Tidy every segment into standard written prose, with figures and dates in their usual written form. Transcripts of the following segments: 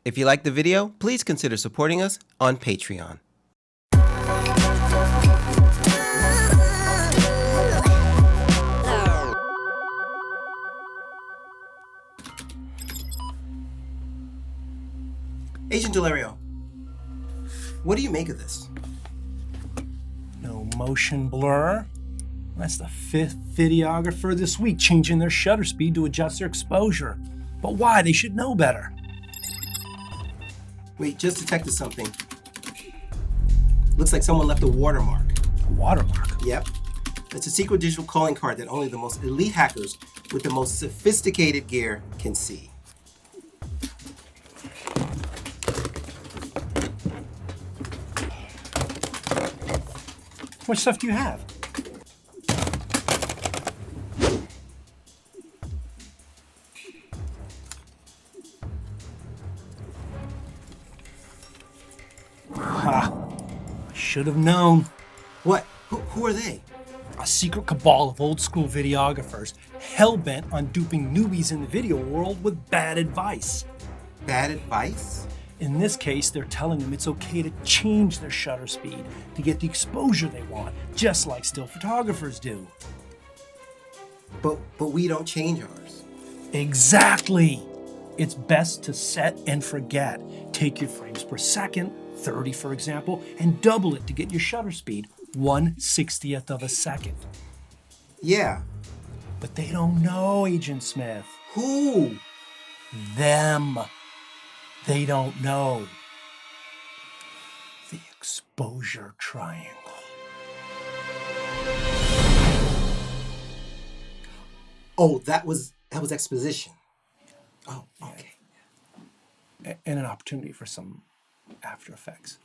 If you liked the video, please consider supporting us on Patreon. Agent Delario, what do you make of this? No motion blur. That's the fifth videographer this week changing their shutter speed to adjust their exposure. But why? They should know better. Wait, just detected something. Looks like someone left a watermark. A watermark? Yep. It's a secret digital calling card that only the most elite hackers with the most sophisticated gear can see. What stuff do you have? Ha! I should have known. What? Who are they? A secret cabal of old school videographers, hell-bent on duping newbies in the video world with bad advice. Bad advice? In this case, they're telling them it's okay to change their shutter speed to get the exposure they want, just like still photographers do. But we don't change ours. Exactly. It's best to set and forget. Take your frames per second, 30 for example, and double it to get your shutter speed, 1/60th of a second. Yeah. But they don't know, Agent Smith. Who? Them. They don't know. The exposure triangle. Oh, that was exposition. Oh, okay. And an opportunity for some After Effects.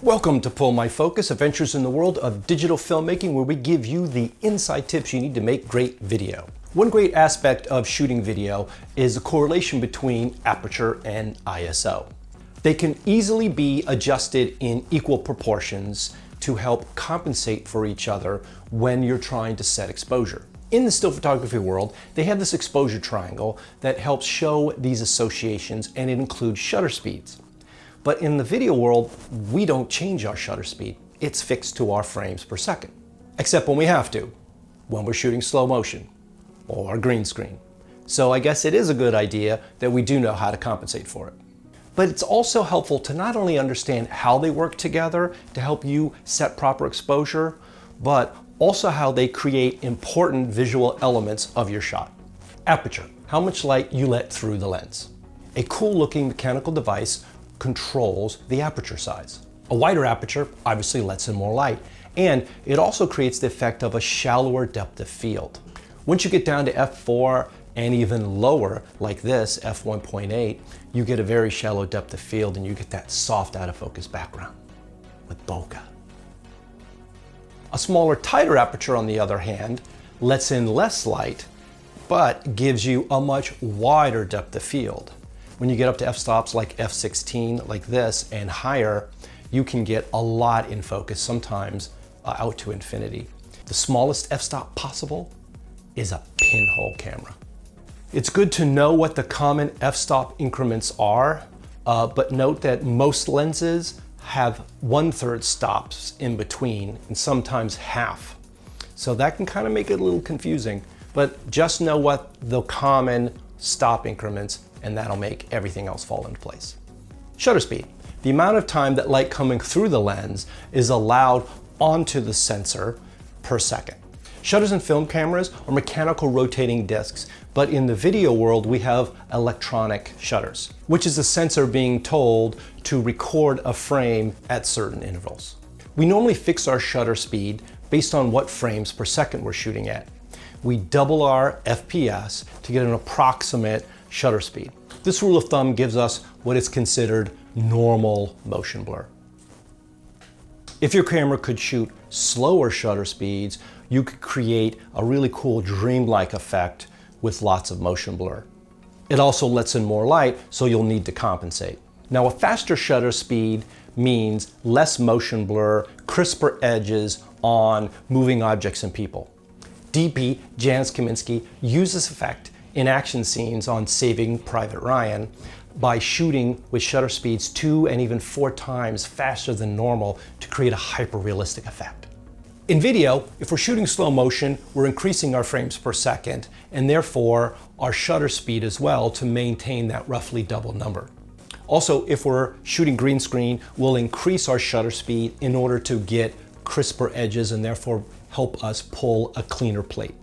Welcome to Pull My Focus, Adventures in the World of Digital Filmmaking, where we give you the inside tips you need to make great video. One great aspect of shooting video is the correlation between aperture and ISO. They can easily be adjusted in equal proportions to help compensate for each other when you're trying to set exposure. In the still photography world, they have this exposure triangle that helps show these associations, and it includes shutter speeds. But in the video world, we don't change our shutter speed. It's fixed to our frames per second. Except when we have to, when we're shooting slow motion or green screen. So I guess it is a good idea that we do know how to compensate for it. But it's also helpful to not only understand how they work together to help you set proper exposure, but also how they create important visual elements of your shot. Aperture, how much light you let through the lens. A cool looking mechanical device controls the aperture size. A wider aperture obviously lets in more light, and it also creates the effect of a shallower depth of field. Once you get down to f4 and even lower, like this, f1.8, you get a very shallow depth of field and you get that soft out of focus background with bokeh. A smaller, tighter aperture, on the other hand, lets in less light, but gives you a much wider depth of field. When you get up to f-stops like f16, like this, and higher, you can get a lot in focus, sometimes out to infinity. The smallest f-stop possible is a pinhole camera. It's good to know what the common f-stop increments are, but note that most lenses have 1/3 stops in between, and sometimes half. So that can kind of make it a little confusing, but just know what the common stop increments, and that'll make everything else fall into place. Shutter speed, the amount of time that light coming through the lens is allowed onto the sensor per second. Shutters in film cameras are mechanical rotating discs, but in the video world we have electronic shutters, which is the sensor being told to record a frame at certain intervals. We normally fix our shutter speed based on what frames per second we're shooting at. We double our FPS to get an approximate shutter speed. This rule of thumb gives us what is considered normal motion blur. If your camera could shoot slower shutter speeds, you could create a really cool dreamlike effect with lots of motion blur. It also lets in more light, so you'll need to compensate. Now, a faster shutter speed means less motion blur, crisper edges on moving objects and people. DP Janis Kaminski used this effect in action scenes on Saving Private Ryan by shooting with shutter speeds 2 and even 4 times faster than normal to create a hyper-realistic effect. In video, if we're shooting slow motion, we're increasing our frames per second and therefore our shutter speed as well to maintain that roughly double number. Also, if we're shooting green screen, we'll increase our shutter speed in order to get crisper edges and therefore help us pull a cleaner plate.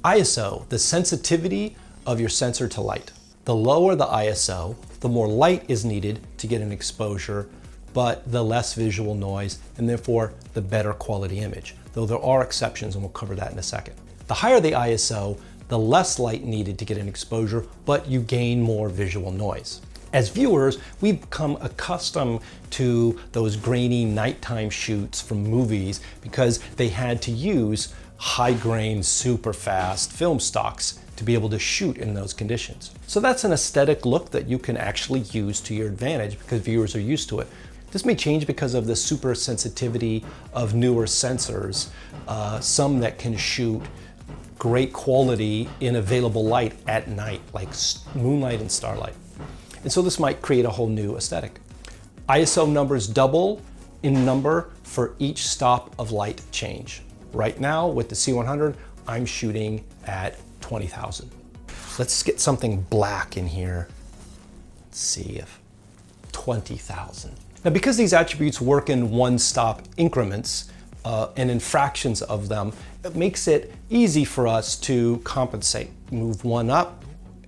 ISO, the sensitivity of your sensor to light. The lower the ISO, the more light is needed to get an exposure, but the less visual noise, and therefore the better quality image, though there are exceptions, and we'll cover that in a second. The higher the ISO, the less light needed to get an exposure, but you gain more visual noise. As viewers, we've become accustomed to those grainy nighttime shoots from movies because they had to use high-grain, super fast film stocks to be able to shoot in those conditions. So that's an aesthetic look that you can actually use to your advantage because viewers are used to it. This may change because of the super sensitivity of newer sensors, some that can shoot great quality in available light at night, like moonlight and starlight. And so this might create a whole new aesthetic. ISO numbers double in number for each stop of light change. Right now with the C100, I'm shooting at 20,000. Let's get something black in here. Let's see if 20,000. Now, because these attributes work in one-stop increments and in fractions of them, it makes it easy for us to compensate. Move one up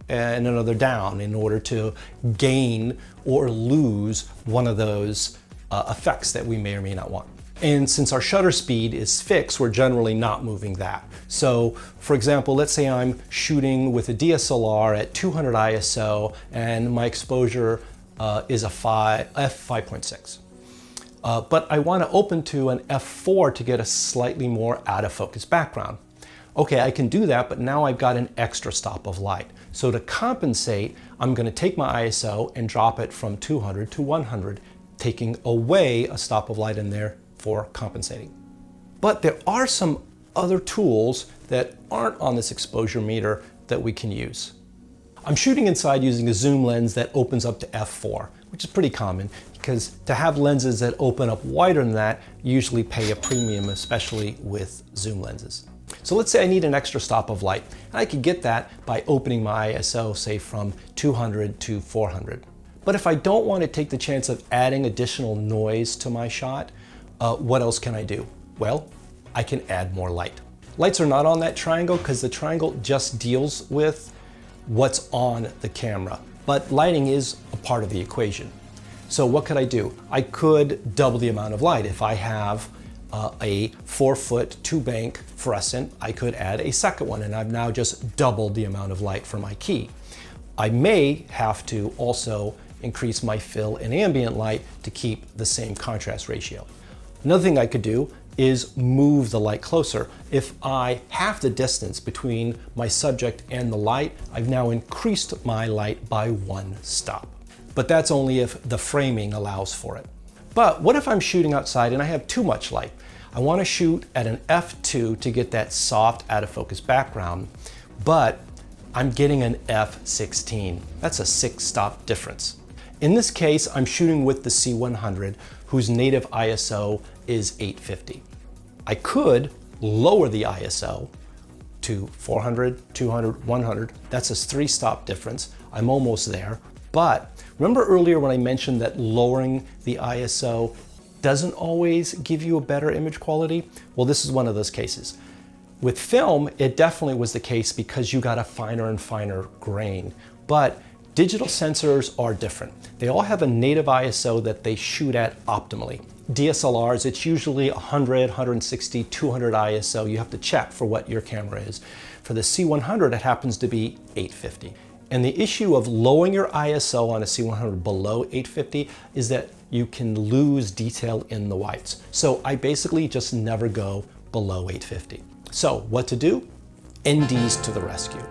and another down in order to gain or lose one of those effects that we may or may not want. And since our shutter speed is fixed, we're generally not moving that. So for example, let's say I'm shooting with a DSLR at 200 ISO and my exposure is a f5.6. But I want to open to an f4 to get a slightly more out of focus background. Okay, I can do that, but now I've got an extra stop of light. So to compensate, I'm going to take my ISO and drop it from 200 to 100, taking away a stop of light in there for compensating. But there are some other tools that aren't on this exposure meter that we can use. I'm shooting inside using a zoom lens that opens up to f4, which is pretty common because to have lenses that open up wider than that usually pay a premium, especially with zoom lenses. So let's say I need an extra stop of light, and I could get that by opening my ISO, say from 200 to 400. But if I don't want to take the chance of adding additional noise to my shot, what else can I do? Well, I can add more light. Lights are not on that triangle because the triangle just deals with what's on the camera, but lighting is a part of the equation. So what could I do? I could double the amount of light. If I have a 4-foot 2-bank fluorescent, I could add a second one, and I've now just doubled the amount of light for my key. I may have to also increase my fill and ambient light to keep the same contrast ratio. Another thing I could do is move the light closer. If I half the distance between my subject and the light, I've now increased my light by 1 stop. But that's only if the framing allows for it. But what if I'm shooting outside and I have too much light? I want to shoot at an f2 to get that soft out of focus background, but I'm getting an f16. That's a 6-stop difference. In this case, I'm shooting with the C100, whose native ISO is 850. I could lower the ISO to 400, 200, 100. That's a 3-stop difference. I'm almost there. But remember earlier when I mentioned that lowering the ISO doesn't always give you a better image quality? Well, this is one of those cases. With film, it definitely was the case because you got a finer and finer grain. But digital sensors are different. They all have a native ISO that they shoot at optimally. DSLRs, it's usually 100, 160, 200 ISO. You have to check for what your camera is. For the C100, it happens to be 850. And the issue of lowering your ISO on a C100 below 850 is that you can lose detail in the whites. So I basically just never go below 850. So what to do? NDs to the rescue.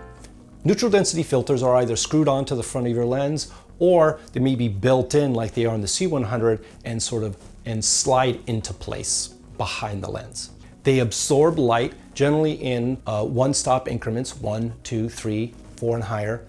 Neutral density filters are either screwed onto the front of your lens or they may be built in like they are in the C100 and slide into place behind the lens. They absorb light generally in one-stop increments, 1, 2, 3, 4 and higher,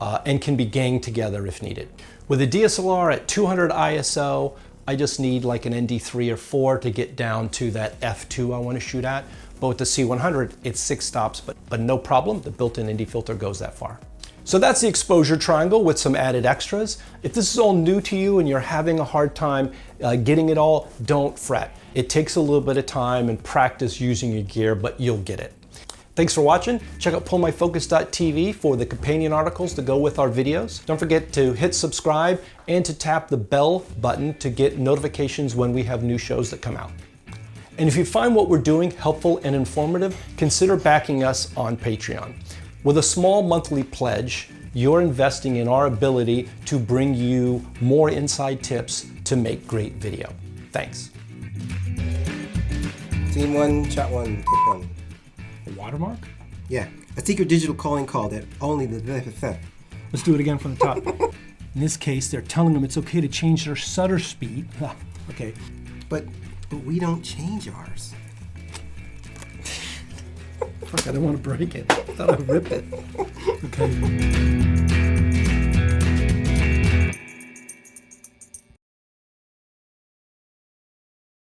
and can be ganged together if needed. With a DSLR at 200 ISO, I just need like an ND3 or 4 to get down to that f2 I want to shoot at. But with the C100, it's 6 stops, but no problem. The built-in ND filter goes that far. So that's the exposure triangle with some added extras. If this is all new to you and you're having a hard time getting it all, don't fret. It takes a little bit of time and practice using your gear, but you'll get it. Thanks for watching. Check out pullmyfocus.tv for the companion articles to go with our videos. Don't forget to hit subscribe and to tap the bell button to get notifications when we have new shows that come out. And if you find what we're doing helpful and informative, consider backing us on Patreon. With a small monthly pledge, you're investing in our ability to bring you more inside tips to make great video. Thanks. Scene 1, shot 1, take 1. A watermark? Yeah, a secret digital calling call that only the... Let's do it again from the top. In this case, they're telling them it's okay to change their shutter speed. Okay. But we don't change ours. Fuck, I don't want to break it. I thought I'd rip it. Okay.